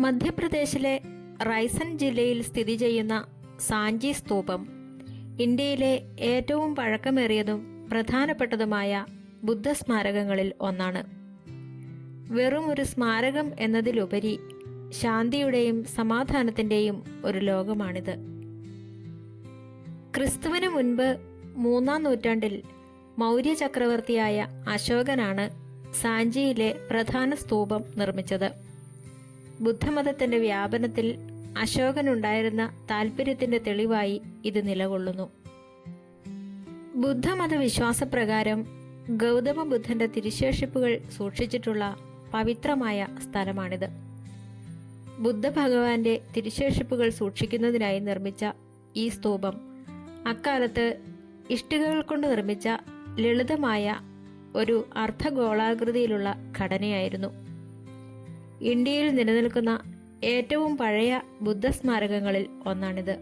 മധ്യപ്രദേശിലെ റൈസൻ ജില്ലയിൽ സ്ഥിതി ചെയ്യുന്ന സാഞ്ചി സ്തൂപം ഇന്ത്യയിലെ ഏറ്റവും പഴക്കമേറിയതും പ്രധാനപ്പെട്ടതുമായ ബുദ്ധസ്മാരകങ്ങളിൽ ഒന്നാണ്. വെറും ഒരു സ്മാരകം എന്നതിലുപരി ശാന്തിയുടെയും സമാധാനത്തിൻ്റെയും ഒരു ലോകമാണിത്. ക്രിസ്തുവിന് മുൻപ് 3-ാം നൂറ്റാണ്ടിൽ മൗര്യ ചക്രവർത്തിയായ അശോകനാണ് സാഞ്ചിയിലെ പ്രധാന സ്തൂപം നിർമ്മിച്ചത്. ബുദ്ധമതത്തിന്റെ വ്യാപനത്തിൽ അശോകനുണ്ടായിരുന്ന താൽപ്പര്യത്തിന്റെ തെളിവായി ഇത് നിലകൊള്ളുന്നു. ബുദ്ധമത വിശ്വാസപ്രകാരം ഗൗതമ ബുദ്ധന്റെ തിരുശേഷിപ്പുകൾ സൂക്ഷിച്ചിട്ടുള്ള പവിത്രമായ സ്ഥലമാണിത്. ബുദ്ധഭഗവാന്റെ തിരുശേഷിപ്പുകൾ സൂക്ഷിക്കുന്നതിനായി നിർമ്മിച്ച ഈ സ്തൂപം അക്കാലത്ത് ഇഷ്ടികകൾ കൊണ്ട് നിർമ്മിച്ച ലളിതമായ ഒരു അർദ്ധഗോളാകൃതിയിലുള്ള ഘടനയായിരുന്നു. ഇന്ത്യയിൽ നിലനിൽക്കുന്ന ഏറ്റവും പഴയ ബുദ്ധസ്മാരകങ്ങളിൽ ഒന്നാണിത്.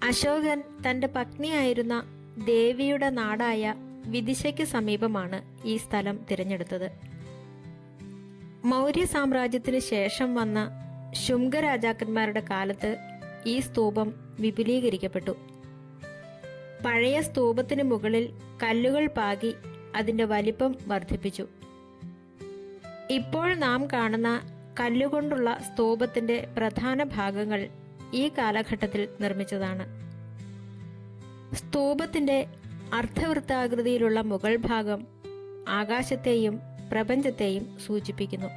അശോകൻ തൻ്റെ പത്നിയായിരുന്ന ദേവിയുടെ നാടായ വിദിശയ്ക്ക് സമീപമാണ് ഈ സ്ഥലം തിരഞ്ഞെടുത്തത്. മൗര്യ സാമ്രാജ്യത്തിന് ശേഷം വന്ന ശുംഗ രാജാക്കന്മാരുടെ കാലത്ത് ഈ സ്തൂപം വിപുലീകരിക്കപ്പെട്ടു. പഴയ സ്തൂപത്തിന് മുകളിൽ കല്ലുകൾ പാകി അതിൻ്റെ വലിപ്പം വർദ്ധിപ്പിച്ചു. ഇപ്പോൾ നാം കാണുന്ന കല്ലുകൊണ്ടുള്ള സ്തൂപത്തിന്റെ പ്രധാന ഭാഗങ്ങൾ ഈ കാലഘട്ടത്തിൽ നിർമ്മിച്ചതാണ്. സ്തൂപത്തിന്റെ അർദ്ധവൃത്താകൃതിയിലുള്ള മുകൾ ഭാഗം ആകാശത്തെയും പ്രപഞ്ചത്തെയും സൂചിപ്പിക്കുന്നു.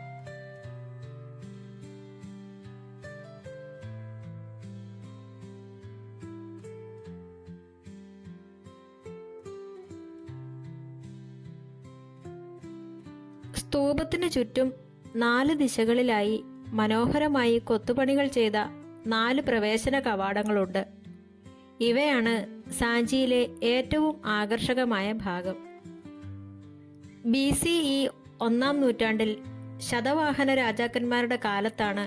സ്തൂപത്തിനു ചുറ്റും 4 ദിശകളിലായി മനോഹരമായി കൊത്തുപണികൾ ചെയ്ത 4 പ്രവേശന കവാടങ്ങളുണ്ട്. ഇവയാണ് സാഞ്ചിയിലെ ഏറ്റവും ആകർഷകമായ ഭാഗം. BCE 1-ാം നൂറ്റാണ്ടിൽ ശതവാഹന രാജാക്കന്മാരുടെ കാലത്താണ്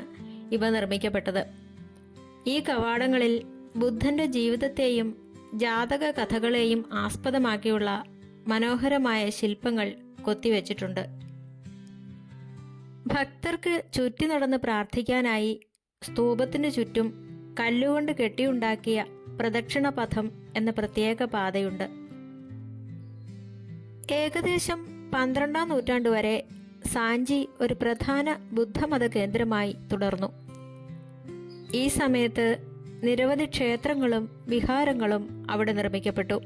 ഇവ നിർമ്മിക്കപ്പെട്ടത്. ഈ കവാടങ്ങളിൽ ബുദ്ധന്റെ ജീവിതത്തെയും ജാതക കഥകളെയും ആസ്പദമാക്കിയുള്ള മനോഹരമായ ശില്പങ്ങൾ കൊത്തിവെച്ചിട്ടുണ്ട്. ഭക്തർക്ക് ചുറ്റി നടന്ന് പ്രാർത്ഥിക്കാനായി സ്തൂപത്തിനു ചുറ്റും കല്ലുകൊണ്ട് കെട്ടിയുണ്ടാക്കിയ പ്രദക്ഷിണപഥം എന്ന പ്രത്യേക പാതയുണ്ട്. ഏകദേശം 12-ാം നൂറ്റാണ്ട് വരെ സാഞ്ചി ഒരു പ്രധാന ബുദ്ധമത കേന്ദ്രമായി തുടർന്നു. ഈ സമയത്ത് നിരവധി ക്ഷേത്രങ്ങളും വിഹാരങ്ങളും അവിടെ നിർമ്മിക്കപ്പെട്ടു.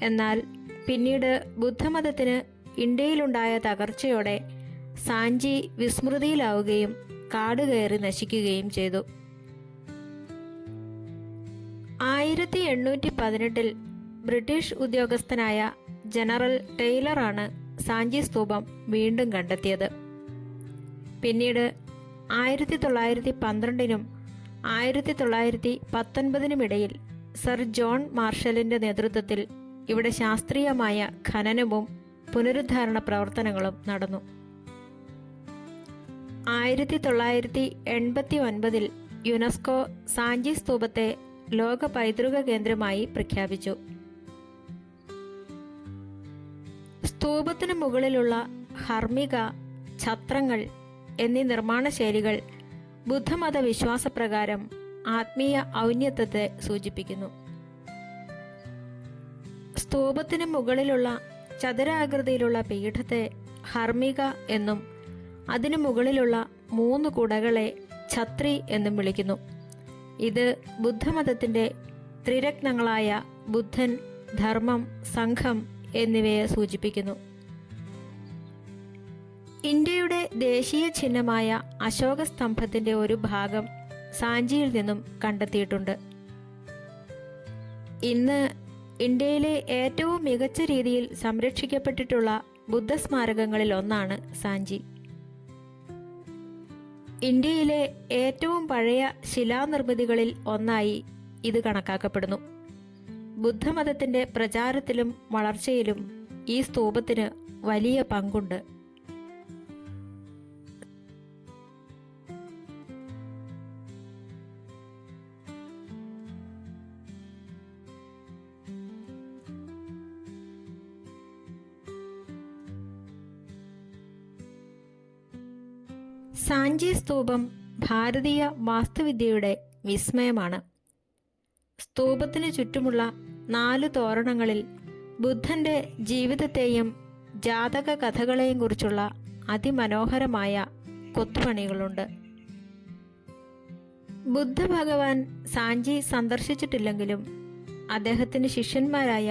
എന്നാൽ പിന്നീട് ബുദ്ധമതത്തിന് ഇന്ത്യയിലുണ്ടായ തകർച്ചയോടെ സാഞ്ചി വിസ്മൃതിയിലാവുകയും കാടുകയറി നശിക്കുകയും ചെയ്തു. 1818-ൽ ബ്രിട്ടീഷ് ഉദ്യോഗസ്ഥനായ ജനറൽ ടെയ്ലറാണ് സാഞ്ചി സ്തൂപം വീണ്ടും കണ്ടെത്തിയത്. പിന്നീട് 1912-നും 1919-നും ഇടയിൽ സർ ജോൺ മാർഷലിന്റെ നേതൃത്വത്തിൽ ഇവിടെ ശാസ്ത്രീയമായ ഖനനവും പുനരുദ്ധാരണ പ്രവർത്തനങ്ങളും നടന്നു. 1989-ൽ യുനെസ്കോ സാഞ്ചി സ്തൂപത്തെ ലോക പൈതൃക കേന്ദ്രമായി പ്രഖ്യാപിച്ചു. സ്തൂപത്തിനു മുകളിലുള്ള ഹർമിക, ഛത്രങ്ങൾ എന്നീ നിർമ്മാണ ശൈലികൾ ബുദ്ധമത വിശ്വാസപ്രകാരം ആത്മീയ ഔന്നത്യത്തെ സൂചിപ്പിക്കുന്നു. സ്തൂപത്തിനു മുകളിലുള്ള ചതുരാകൃതിയിലുള്ള പീഠത്തെ ഹർമിക എന്നും അതിനു മുകളിലുള്ള 3 കുടകളെ ഛത്രി എന്നും വിളിക്കുന്നു. ഇത് ബുദ്ധമതത്തിന്റെ ത്രിരത്നങ്ങളായ ബുദ്ധൻ, ധർമ്മം, സംഘം എന്നിവയെ സൂചിപ്പിക്കുന്നു. ഇന്ത്യയുടെ ദേശീയ ചിഹ്നമായ അശോക സ്തംഭത്തിന്റെ ഒരു ഭാഗം സാഞ്ചിയിൽ നിന്നും കണ്ടെത്തിയിട്ടുണ്ട്. ഇന്ന് ഇന്ത്യയിലെ ഏറ്റവും മികച്ച രീതിയിൽ സംരക്ഷിക്കപ്പെട്ടിട്ടുള്ള ബുദ്ധസ്മാരകങ്ങളിൽ ഒന്നാണ് സാഞ്ചി. ഇന്ത്യയിലെ ഏറ്റവും പഴയ ശിലാനിർമ്മിതികളിൽ ഒന്നായി ഇത് കണക്കാക്കപ്പെടുന്നു. ബുദ്ധമതത്തിന്റെ പ്രചാരത്തിലും വളർച്ചയിലും ഈ സ്തൂപത്തിന് വലിയ പങ്കുണ്ട്. സാഞ്ചി സ്തൂപം ഭാരതീയ വാസ്തുവിദ്യയുടെ വിസ്മയമാണ്. സ്തൂപത്തിന് ചുറ്റുമുള്ള 4 തോരണങ്ങളിൽ ബുദ്ധൻ്റെ ജീവിതത്തെയും ജാതക കഥകളെയും കുറിച്ചുള്ള അതിമനോഹരമായ കൊത്തുപണികളുണ്ട്. ബുദ്ധ ഭഗവാൻ സാഞ്ചി സന്ദർശിച്ചിട്ടില്ലെങ്കിലും അദ്ദേഹത്തിന് ശിഷ്യന്മാരായ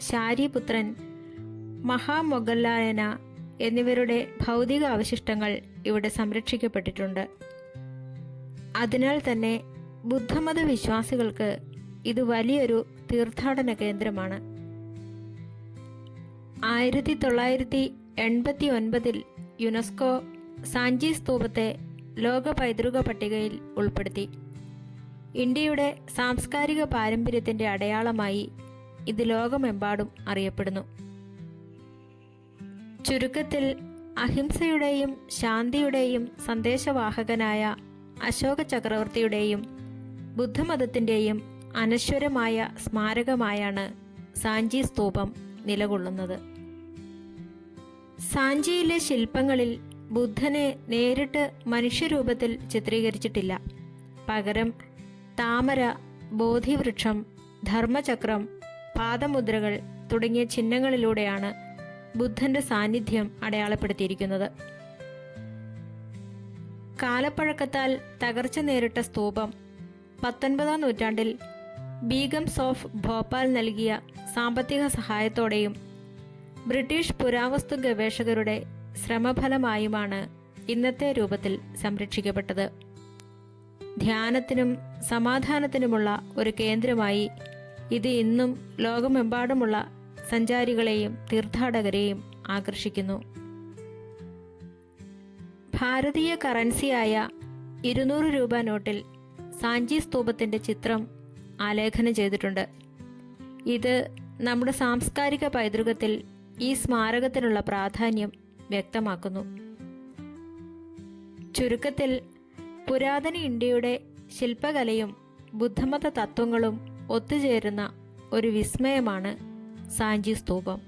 ശാരിപുത്രൻ, മഹാമൊഗല്ലായന എന്നിവരുടെ ഭൗതിക അവശിഷ്ടങ്ങൾ ഇവിടെ സംരക്ഷിക്കപ്പെട്ടിട്ടുണ്ട്. അതിനാൽ തന്നെ ബുദ്ധമത വിശ്വാസികൾക്ക് ഇത് വലിയൊരു തീർത്ഥാടന കേന്ദ്രമാണ്. 1989 യുനെസ്കോ സാഞ്ചി സ്തൂപത്തെ ലോക പൈതൃക പട്ടികയിൽ ഉൾപ്പെടുത്തി. ഇന്ത്യയുടെ സാംസ്കാരിക പാരമ്പര്യത്തിൻ്റെ അടയാളമായി ഇത് ലോകമെമ്പാടും അറിയപ്പെടുന്നു. ചുരുക്കത്തിൽ, അഹിംസയുടെയും ശാന്തിയുടെയും സന്ദേശവാഹകനായ അശോക ചക്രവർത്തിയുടെയും ബുദ്ധമതത്തിൻ്റെയും അനശ്വരമായ സ്മാരകമായാണ് സാഞ്ചി സ്തൂപം നിലകൊള്ളുന്നത്. സാഞ്ചിയിലെ ശില്പങ്ങളിൽ ബുദ്ധനെ നേരിട്ട് മനുഷ്യരൂപത്തിൽ ചിത്രീകരിച്ചിട്ടില്ല. പകരം താമര, ബോധിവൃക്ഷം, ധർമ്മചക്രം, പാദമുദ്രകൾ തുടങ്ങിയ ചിഹ്നങ്ങളിലൂടെയാണ് ബുദ്ധൻ്റെ സാന്നിധ്യം അടയാളപ്പെടുത്തിയിരിക്കുന്നത്. കാലപ്പഴക്കത്താൽ തകർച്ച നേരിട്ട സ്തൂപം 19-ാം നൂറ്റാണ്ടിൽ ബീഗംസ് ഓഫ് ഭോപ്പാൽ നൽകിയ സാമ്പത്തിക സഹായത്തോടെയും ബ്രിട്ടീഷ് പുരാവസ്തു ഗവേഷകരുടെ ശ്രമഫലമായുമാണ് ഇന്നത്തെ രൂപത്തിൽ സംരക്ഷിക്കപ്പെട്ടത്. ധ്യാനത്തിനും സമാധാനത്തിനുമുള്ള ഒരു കേന്ദ്രമായി ഇത് ഇന്നും ലോകമെമ്പാടുമുള്ള സഞ്ചാരികളെയും തീർത്ഥാടകരെയും ആകർഷിക്കുന്നു. ഭാരതീയ കറൻസിയായ 200 രൂപ നോട്ടിൽ സാഞ്ചി സ്തൂപത്തിൻ്റെ ചിത്രം ആലേഖനം ചെയ്തിട്ടുണ്ട്. ഇത് നമ്മുടെ സാംസ്കാരിക പൈതൃകത്തിൽ ഈ സ്മാരകത്തിനുള്ള പ്രാധാന്യം വ്യക്തമാക്കുന്നു. ചുരുക്കത്തിൽ, പുരാതന ഇന്ത്യയുടെ ശില്പകലയും ബുദ്ധമത തത്വങ്ങളും ഒത്തുചേരുന്ന ഒരു വിസ്മയമാണ് സാഞ്ചി സ്തൂപം.